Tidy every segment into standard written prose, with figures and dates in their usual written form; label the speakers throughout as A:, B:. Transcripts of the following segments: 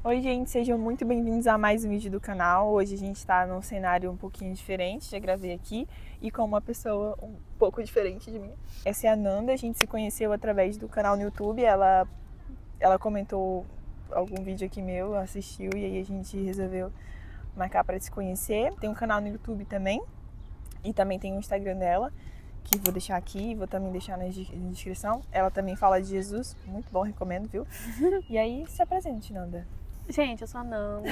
A: Oi, gente, sejam muito bem-vindos a mais um vídeo do canal. Hoje a gente está num cenário um pouquinho diferente, já gravei aqui, e com uma pessoa um pouco diferente de mim. Essa é a Nanda, a gente se conheceu através do canal no YouTube, ela comentou algum vídeo aqui meu, assistiu, e aí a gente resolveu marcar para se conhecer. Tem um canal no YouTube também, e também tem o Instagram dela, que vou deixar aqui, vou também deixar na descrição. Ela também fala de Jesus, muito bom, recomendo, viu? E aí, se apresente, Nanda.
B: Gente, eu sou a Nanda,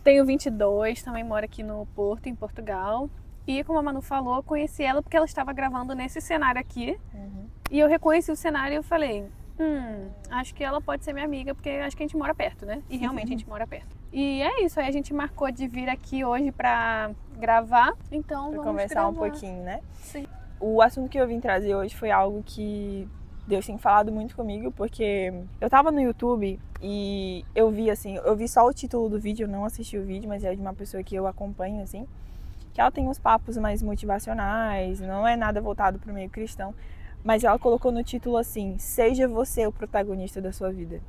B: tenho 22, também moro aqui no Porto, em Portugal. E como a Manu falou, eu conheci ela porque ela estava gravando nesse cenário aqui. E eu reconheci o cenário e eu falei, acho que ela pode ser minha amiga, porque acho que a gente mora perto, né? E realmente a gente mora perto. E é isso, aí a gente marcou de vir aqui hoje pra gravar, então
A: Pra
B: vamos
A: conversar
B: gravar
A: um pouquinho, né?
B: Sim.
A: O assunto que eu vim trazer hoje foi algo que Deus tem falado muito comigo, porque eu tava no YouTube e eu vi só o título do vídeo, eu não assisti o vídeo, mas é de uma pessoa que eu acompanho, assim, que ela tem uns papos mais motivacionais, não é nada voltado pro meio cristão, mas ela colocou no título assim, seja você o protagonista da sua vida.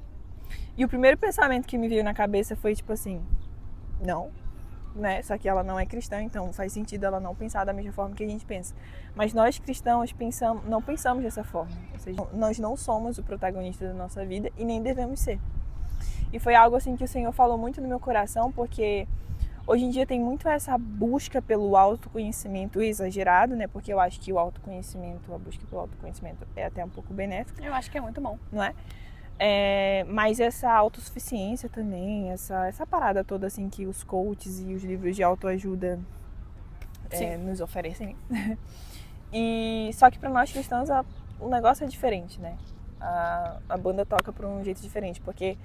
A: E o primeiro pensamento que me veio na cabeça foi tipo assim, não, né? Só que ela não é cristã, então faz sentido ela não pensar da mesma forma que a gente pensa. Mas nós cristãos não pensamos dessa forma. Ou seja, nós não somos o protagonista da nossa vida e nem devemos ser. E foi algo assim que o Senhor falou muito no meu coração, porque hoje em dia tem muito essa busca pelo autoconhecimento exagerado, né? Porque eu acho que a busca pelo autoconhecimento é até um pouco benéfica.
B: Eu acho que é muito bom.
A: Não é? Mas essa autossuficiência também, essa parada toda assim que os coaches e os livros de autoajuda nos oferecem. E só que para nós cristãos o negócio é diferente, né? A banda toca por um jeito diferente, porque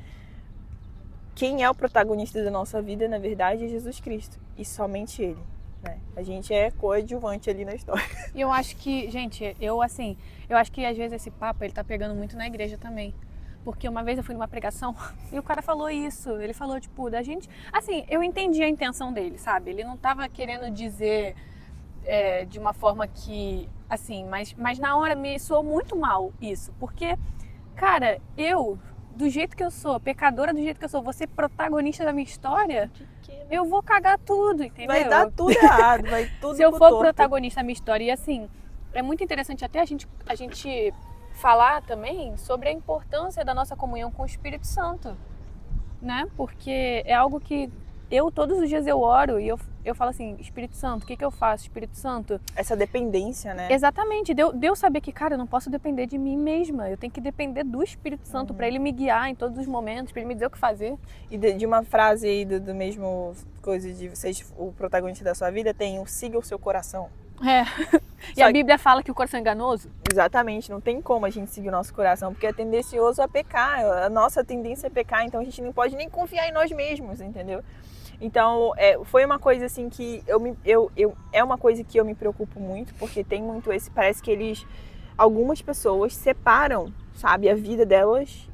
A: quem é o protagonista da nossa vida, na verdade, é Jesus Cristo, e somente Ele, né? A gente é coadjuvante ali na história.
B: E eu acho que, gente, eu acho que às vezes esse papo ele tá pegando muito na igreja também. Porque uma vez eu fui numa pregação e o cara falou isso. Ele falou, tipo, da gente... Assim, eu entendi a intenção dele, sabe? Ele não tava querendo dizer de uma forma que... Assim, mas na hora me soou muito mal isso. Porque, cara, do jeito que eu sou, pecadora do jeito que eu sou, você protagonista da minha história, eu vou cagar tudo, entendeu?
A: Vai dar tudo errado, vai tudo
B: Se eu
A: pro
B: for
A: torto.
B: protagonista da minha história. E assim, é muito interessante até a gente falar também sobre a importância da nossa comunhão com o Espírito Santo, né? Porque é algo que todos os dias eu oro e eu falo assim, Espírito Santo, o que eu faço, Espírito Santo?
A: Essa dependência, né?
B: Exatamente, de eu saber que, cara, eu não posso depender de mim mesma, eu tenho que depender do Espírito Santo para ele me guiar em todos os momentos, para ele me dizer o que fazer.
A: E de uma frase aí do mesmo coisa de você, o protagonista da sua vida, tem o siga o seu coração.
B: E a Bíblia fala que o coração é enganoso?
A: Exatamente, não tem como a gente seguir o nosso coração, porque é tendencioso a pecar, a nossa tendência é pecar, então a gente não pode nem confiar em nós mesmos, entendeu? Então, foi uma coisa assim que é uma coisa que eu me preocupo muito, porque tem muito parece que algumas pessoas separam, sabe, a vida delas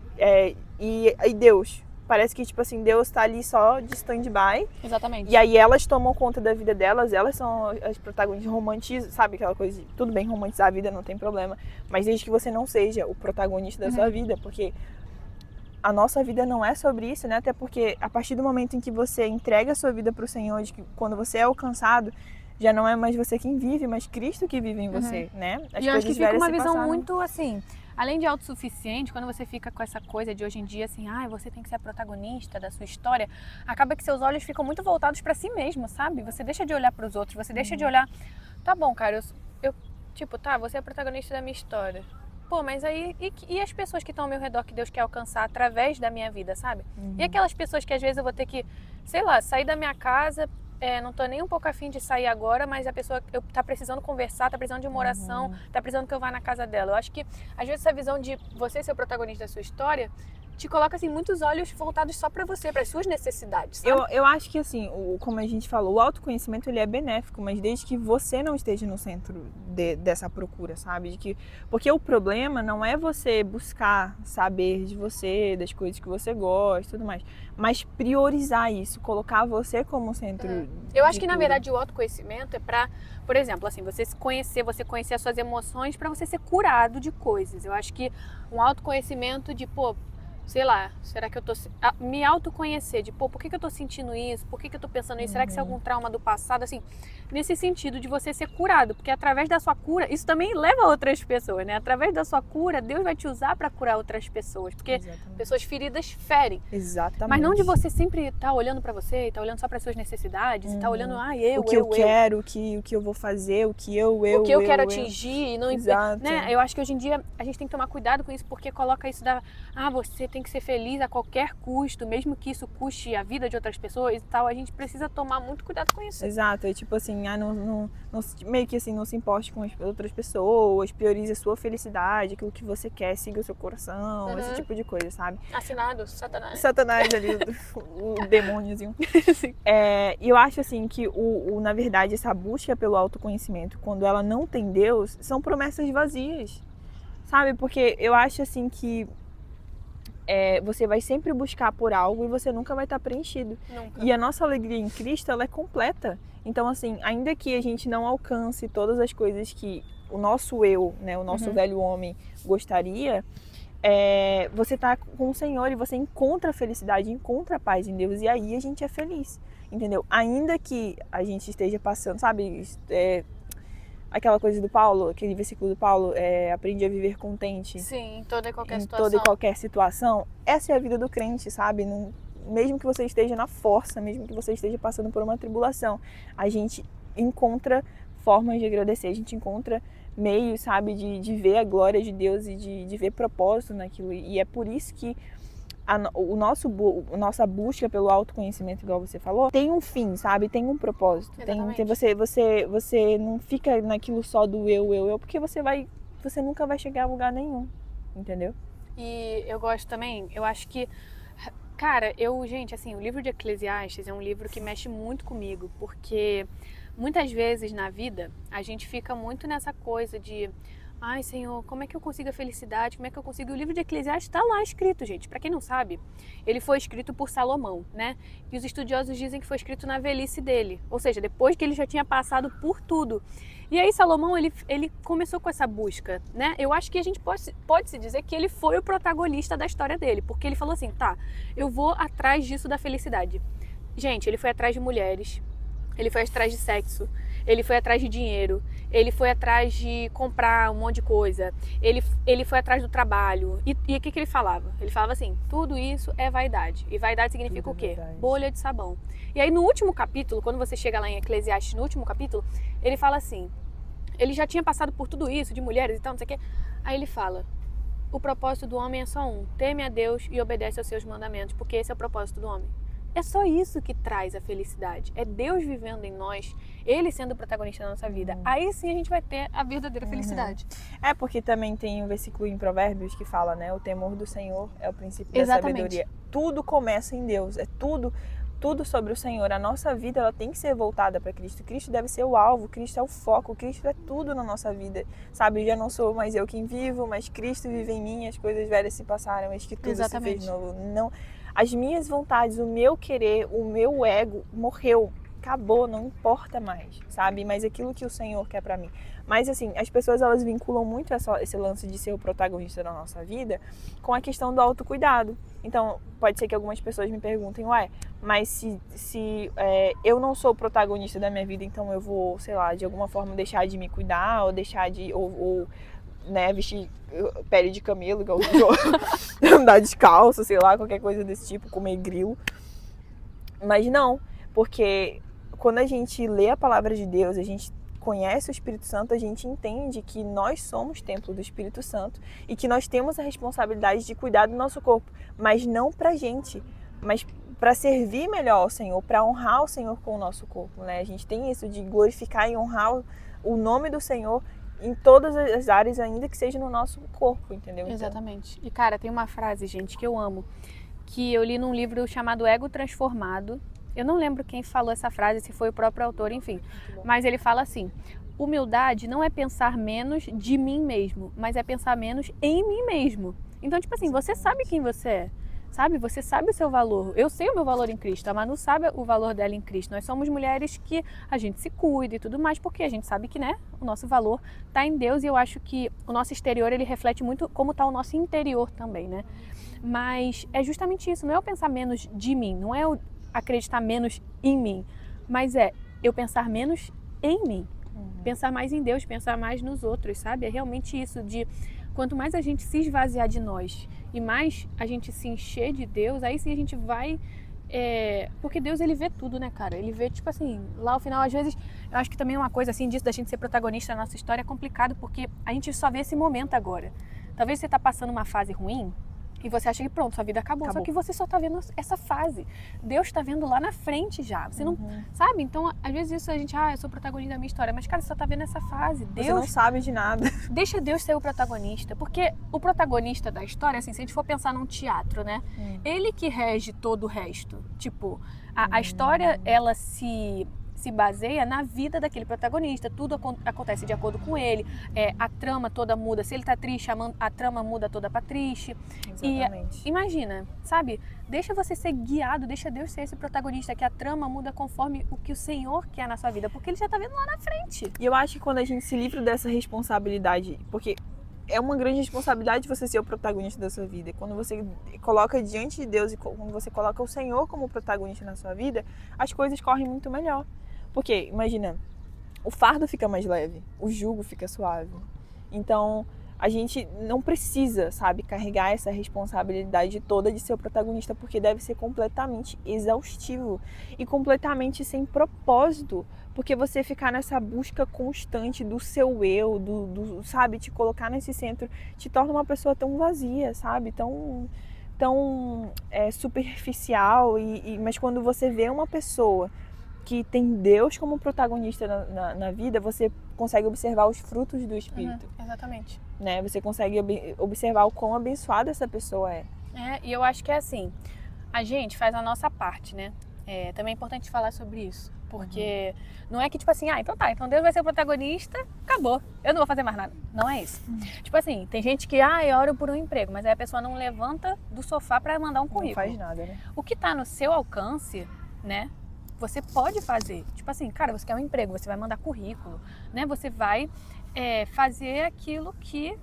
A: e Deus. Parece que, tipo assim, Deus tá ali só de stand-by.
B: Exatamente.
A: E aí elas tomam conta da vida delas, elas são as protagonistas, romantizam, sabe aquela coisa de, tudo bem romantizar a vida, não tem problema, mas desde que você não seja o protagonista da sua vida, porque a nossa vida não é sobre isso, né? Até porque a partir do momento em que você entrega a sua vida pro Senhor, de que quando você é alcançado, já não é mais você quem vive, mas Cristo que vive em você, né?
B: E eu acho que fica uma visão muito assim... Além de autossuficiente, quando você fica com essa coisa de hoje em dia, assim, você tem que ser a protagonista da sua história, acaba que seus olhos ficam muito voltados para si mesmo, sabe? Você deixa de olhar para os outros, você deixa de olhar, tá bom, cara, você é a protagonista da minha história. Pô, mas aí, e as pessoas que estão ao meu redor que Deus quer alcançar através da minha vida, sabe? E aquelas pessoas que às vezes eu vou ter que, sei lá, sair da minha casa... não tô nem um pouco afim de sair agora, mas a pessoa tá precisando conversar, tá precisando de uma oração, tá precisando que eu vá na casa dela. Eu acho que, às vezes, essa visão de você ser o protagonista da sua história te coloca, assim, muitos olhos voltados só pra você, para as suas necessidades, sabe?
A: Eu acho que, assim, como a gente falou, o autoconhecimento, ele é benéfico, mas desde que você não esteja no centro dessa procura, sabe? Porque o problema não é você buscar saber de você, das coisas que você gosta e tudo mais, mas priorizar isso, colocar você como centro.
B: Eu acho que, na verdade, o autoconhecimento é pra, por exemplo, assim, você conhecer as suas emoções pra você ser curado de coisas. Eu acho que um autoconhecimento de, sei lá, será que eu tô me autoconhecer, de pô, por que eu tô sentindo isso? Por que eu tô pensando isso? Será que isso é algum trauma do passado? Assim, nesse sentido de você ser curado, porque através da sua cura, isso também leva a outras pessoas, né? Através da sua cura, Deus vai te usar para curar outras pessoas, porque pessoas feridas ferem.
A: Exatamente.
B: Mas não de você sempre estar olhando para você, estar olhando só para suas necessidades, estar olhando,
A: o que eu quero, o que eu vou fazer, o que eu
B: quero atingir, não,
A: exato.
B: Né? Eu acho que hoje em dia a gente tem que tomar cuidado com isso, porque coloca isso você tem que ser feliz a qualquer custo, mesmo que isso custe a vida de outras pessoas e tal. A gente precisa tomar muito cuidado com isso.
A: Exato, é tipo assim, meio que assim, não se importe com as outras pessoas, priorize a sua felicidade, aquilo que você quer, siga o seu coração, esse tipo de coisa, sabe?
B: Assinado, Satanás.
A: Satanás ali, o demôniozinho. E eu acho assim que, na verdade, essa busca pelo autoconhecimento, quando ela não tem Deus, são promessas vazias, sabe? Porque eu acho assim que você vai sempre buscar por algo e você nunca vai estar preenchido.
B: Nunca.
A: E a nossa alegria em Cristo, ela é completa. Então, assim, ainda que a gente não alcance todas as coisas que o nosso eu, né, o nosso velho homem gostaria, você tá com o Senhor e você encontra a felicidade, encontra a paz em Deus, e aí a gente é feliz, entendeu? Ainda que a gente esteja passando, sabe, aquela coisa do Paulo, aquele versículo do Paulo, aprendi a viver contente.
B: Sim, em toda e qualquer
A: situação. Em toda e qualquer situação. Essa é a vida do crente, sabe? Mesmo que você esteja na força, mesmo que você esteja passando por uma tribulação, a gente encontra formas de agradecer, a gente encontra meios, sabe, de ver a glória de Deus e de ver propósito naquilo. E é por isso que nossa busca pelo autoconhecimento, igual você falou, tem um fim, sabe? Tem um propósito. Você não fica naquilo só do eu, porque você nunca vai chegar a lugar nenhum, entendeu?
B: E eu gosto também, eu acho que, cara, gente, assim, o livro de Eclesiastes é um livro que mexe muito comigo, porque muitas vezes na vida a gente fica muito nessa coisa de ai, Senhor, como é que eu consigo a felicidade? Como é que eu consigo? O livro de Eclesiastes está lá escrito, gente. Para quem não sabe, ele foi escrito por Salomão, né? E os estudiosos dizem que foi escrito na velhice dele. Ou seja, depois que ele já tinha passado por tudo. E aí Salomão, ele começou com essa busca, né? Eu acho que a gente pode se dizer que ele foi o protagonista da história dele. Porque ele falou assim, tá, eu vou atrás disso da felicidade. Gente, ele foi atrás de mulheres. Ele foi atrás de sexo, ele foi atrás de dinheiro, ele foi atrás de comprar um monte de coisa, ele foi atrás do trabalho. E o que ele falava? Ele falava assim, tudo isso é vaidade. E vaidade significa o quê? Bolha de sabão. E aí no último capítulo, quando você chega lá em Eclesiastes, no último capítulo, ele fala assim, ele já tinha passado por tudo isso, de mulheres e tal, não sei o quê. Aí ele fala, o propósito do homem é só um, teme a Deus e obedece aos seus mandamentos, porque esse é o propósito do homem. É só isso que traz a felicidade. É Deus vivendo em nós, Ele sendo o protagonista da nossa vida. Aí sim a gente vai ter a verdadeira felicidade.
A: Porque também tem um versículo em Provérbios que fala, né? O temor do Senhor é o princípio da sabedoria. Tudo começa em Deus. É tudo sobre o Senhor. A nossa vida, ela tem que ser voltada para Cristo. Cristo deve ser o alvo, Cristo é o foco, Cristo é tudo na nossa vida. Sabe, já não sou mais eu quem vivo, mas Cristo vive em mim, as coisas velhas se passaram, mas que tudo se fez novo. Não... As minhas vontades, o meu querer, o meu ego morreu, acabou, não importa mais, sabe? Mas aquilo que o Senhor quer pra mim. Mas assim, as pessoas elas vinculam muito esse lance de ser o protagonista da nossa vida com a questão do autocuidado. Então, pode ser que algumas pessoas me perguntem, mas se eu não sou o protagonista da minha vida, então eu vou, sei lá, de alguma forma deixar de me cuidar ou deixar de... né, vestir pele de camelo, igual andar descalço, sei lá, qualquer coisa desse tipo, comer grilo. Mas não, porque quando a gente lê a palavra de Deus, a gente conhece o Espírito Santo, a gente entende que nós somos templo do Espírito Santo e que nós temos a responsabilidade de cuidar do nosso corpo, mas não pra gente, mas para servir melhor ao Senhor, para honrar o Senhor com o nosso corpo, né? A gente tem isso de glorificar e honrar o nome do Senhor em todas as áreas, ainda que seja no nosso corpo, entendeu?
B: Exatamente. E, cara, tem uma frase, gente, que eu amo, que eu li num livro chamado Ego Transformado. Eu não lembro quem falou essa frase, se foi o próprio autor, enfim. Mas ele fala assim, humildade não é pensar menos de mim mesmo, mas é pensar menos em mim mesmo. Então, tipo assim, você sabe quem você é. Sabe? Você sabe o seu valor. Eu sei o meu valor em Cristo. A Manu sabe o valor dela em Cristo. Nós somos mulheres que a gente se cuida e tudo mais, porque a gente sabe que, né, o nosso valor está em Deus. E eu acho que o nosso exterior, ele reflete muito como está o nosso interior também, né? Mas é justamente isso. Não é eu pensar menos de mim. Não é eu acreditar menos em mim. Mas é eu pensar menos em mim. Pensar mais em Deus, pensar mais nos outros, sabe? É realmente isso de... Quanto mais a gente se esvaziar de nós e mais a gente se encher de Deus, aí sim a gente vai... Porque Deus, ele vê tudo, né, cara? Ele vê, tipo assim, lá ao final, às vezes, eu acho que também uma coisa assim disso, da gente ser protagonista da nossa história é complicado, porque a gente só vê esse momento agora. Talvez você tá passando uma fase ruim e você acha que pronto, sua vida acabou. Só que você só tá vendo essa fase. Deus tá vendo lá na frente já. Você não... Sabe? Então, às vezes isso a gente... eu sou protagonista da minha história. Mas, cara, você só tá vendo essa fase. Deus...
A: Você não sabe de nada.
B: Deixa Deus ser o protagonista. Porque o protagonista da história, assim, se a gente for pensar num teatro, né? Ele que rege todo o resto. Tipo, a história, ela se baseia na vida daquele protagonista, tudo acontece de acordo com ele, a trama toda muda, se ele tá triste, a trama muda toda pra triste.
A: Exatamente.
B: E imagina, sabe, deixa você ser guiado, deixa Deus ser esse protagonista, que a trama muda conforme o que o Senhor quer na sua vida, porque Ele já tá vendo lá na frente.
A: E eu acho que quando a gente se livra dessa responsabilidade, porque é uma grande responsabilidade você ser o protagonista da sua vida. Quando você coloca diante de Deus e quando você coloca o Senhor como protagonista na sua vida, as coisas correm muito melhor. Porque, imagina, o fardo fica mais leve, o jugo fica suave. Então, a gente não precisa, sabe, carregar essa responsabilidade toda de ser o protagonista, porque deve ser completamente exaustivo e completamente sem propósito. Porque você ficar nessa busca constante do seu eu, sabe, te colocar nesse centro, te torna uma pessoa tão vazia, sabe, tão superficial. Mas quando você vê uma pessoa que tem Deus como protagonista na vida, você consegue observar os frutos do Espírito.
B: Exatamente.
A: Né? Você consegue observar o quão abençoada essa pessoa é.
B: E eu acho que é assim, a gente faz a nossa parte, né? Também é importante falar sobre isso, porque não é que tipo assim, então Deus vai ser o protagonista, acabou, eu não vou fazer mais nada. Não é isso. Tipo assim, tem gente que, eu oro por um emprego, mas aí a pessoa não levanta do sofá para mandar um currículo.
A: Não faz nada, né?
B: O que tá no seu alcance, né? Você pode fazer. Tipo assim, cara, você quer um emprego, você vai mandar currículo, né? Você vai fazer aquilo que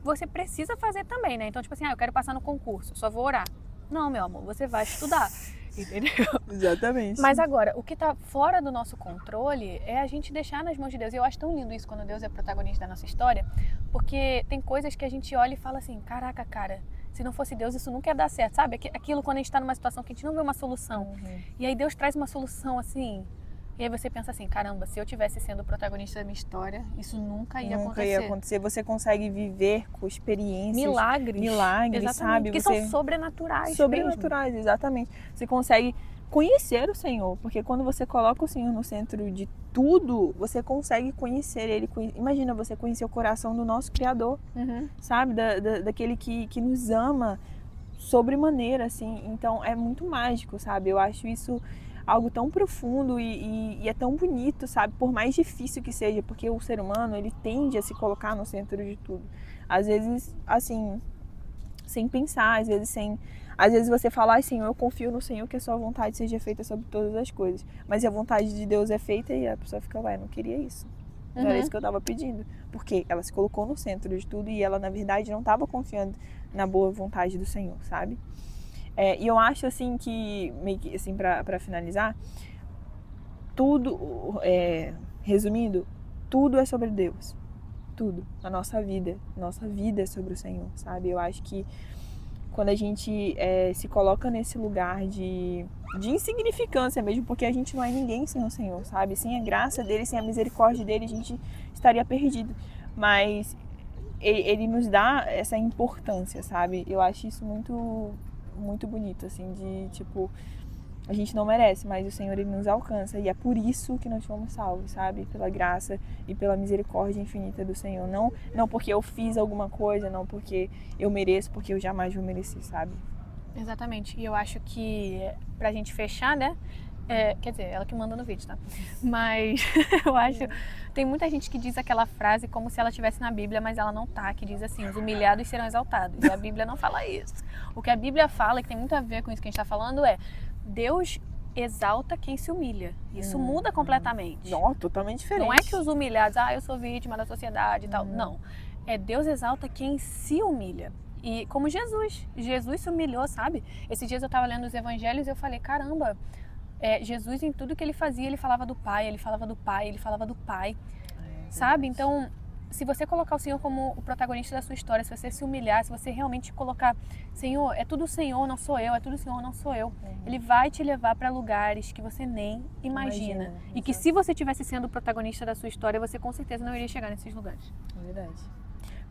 B: você precisa fazer também, né? Então, tipo assim, eu quero passar no concurso, só vou orar. Não, meu amor, você vai estudar, entendeu?
A: Exatamente.
B: Mas agora, o que tá fora do nosso controle é a gente deixar nas mãos de Deus. E eu acho tão lindo isso quando Deus é protagonista da nossa história, porque tem coisas que a gente olha e fala assim, caraca, cara, se não fosse Deus, isso nunca ia dar certo, sabe? Aquilo quando a gente está numa situação que a gente não vê uma solução. E aí Deus traz uma solução assim. E aí você pensa assim, caramba, se eu tivesse sendo o protagonista da minha história, isso nunca ia acontecer.
A: Nunca ia acontecer. Você consegue viver com experiências.
B: Milagres,
A: exatamente, sabe?
B: Que são sobrenaturais.
A: Sobrenaturais, mesmo. Exatamente. Você consegue conhecer o Senhor, porque quando você coloca o Senhor no centro de tudo, você consegue conhecer Ele. Imagina você conhecer o coração do nosso Criador, sabe? Daquele que nos ama sobremaneira, assim. Então é muito mágico, sabe? Eu acho isso algo tão profundo e é tão bonito, sabe? Por mais difícil que seja, porque o ser humano, ele tende a se colocar no centro de tudo. Às vezes, assim, sem pensar, às vezes você fala, Senhor, eu confio no Senhor que a sua vontade seja feita sobre todas as coisas. Mas a vontade de Deus é feita e a pessoa fica lá, eu não queria isso. Não era isso que eu estava pedindo. Porque ela se colocou no centro de tudo e ela, na verdade, não estava confiando na boa vontade do Senhor, sabe? E eu acho, assim, que, meio que, assim, pra finalizar, tudo, resumindo, tudo é sobre Deus. Tudo. A nossa vida é sobre o Senhor, sabe? Eu acho que quando a gente se coloca nesse lugar de insignificância mesmo, porque a gente não é ninguém sem o Senhor, sabe? Sem a graça dele, sem a misericórdia dele, a gente estaria perdido. Mas ele nos dá essa importância, sabe? Eu acho isso muito, muito bonito, assim, de tipo, a gente não merece, mas o Senhor, ele nos alcança, e é por isso que nós fomos salvos, sabe? Pela graça e pela misericórdia infinita do Senhor, não porque eu fiz alguma coisa, não porque eu mereço, porque eu jamais vou merecer, sabe?
B: Exatamente, e eu acho que, pra gente fechar, né, Quer dizer, ela que manda no vídeo, tá? Mas eu acho... Tem muita gente que diz aquela frase como se ela estivesse na Bíblia, mas ela não tá. Que diz assim, os humilhados serão exaltados. E a Bíblia não fala isso. O que a Bíblia fala, que tem muito a ver com isso que a gente tá falando, é Deus exalta quem se humilha. Isso muda completamente.
A: Não, totalmente diferente.
B: Não é que os humilhados, eu sou vítima da sociedade e tal. Não. É Deus exalta quem se humilha. E como Jesus se humilhou, sabe? Esses dias eu tava lendo os evangelhos e eu falei, caramba, Jesus em tudo que ele fazia, ele falava do Pai, ele falava do Pai, ele falava do Pai, sabe? Então, se você colocar o Senhor como o protagonista da sua história, se você se humilhar, se você realmente colocar, Senhor, é tudo o Senhor, não sou eu, é tudo o Senhor, não sou eu. Ele vai te levar para lugares que você nem imagina. E que se você tivesse sendo o protagonista da sua história, você com certeza não iria chegar nesses lugares.
A: É verdade.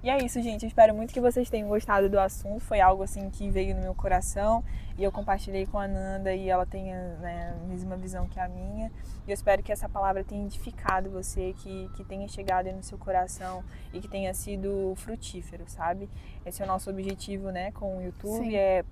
A: E é isso, gente. Eu espero muito que vocês tenham gostado do assunto. Foi algo assim que veio no meu coração e eu compartilhei com a Nanda e ela tem, né, a mesma visão que a minha. E eu espero que essa palavra tenha edificado você, que tenha chegado aí no seu coração e que tenha sido frutífero, sabe? Esse é o nosso objetivo, né, com o YouTube. Sim. É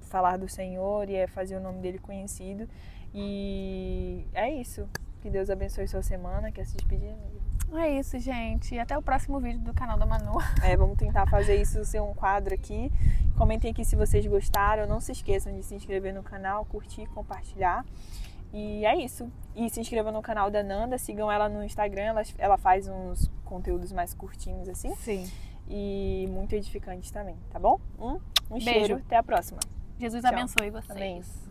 A: falar do Senhor e é fazer o nome dele conhecido. E é isso. Que Deus abençoe sua semana. Quer se despedir, amiga?
B: É isso, gente. E até o próximo vídeo do canal da Manu.
A: Vamos tentar fazer isso ser um quadro aqui. Comentem aqui se vocês gostaram. Não se esqueçam de se inscrever no canal, curtir, compartilhar. E é isso. E se inscrevam no canal da Nanda. Sigam ela no Instagram. Ela faz uns conteúdos mais curtinhos assim.
B: Sim.
A: E muito edificantes também, tá bom? Um
B: Beijo.
A: cheiro. Até a próxima.
B: Jesus abençoe vocês.
A: Amém.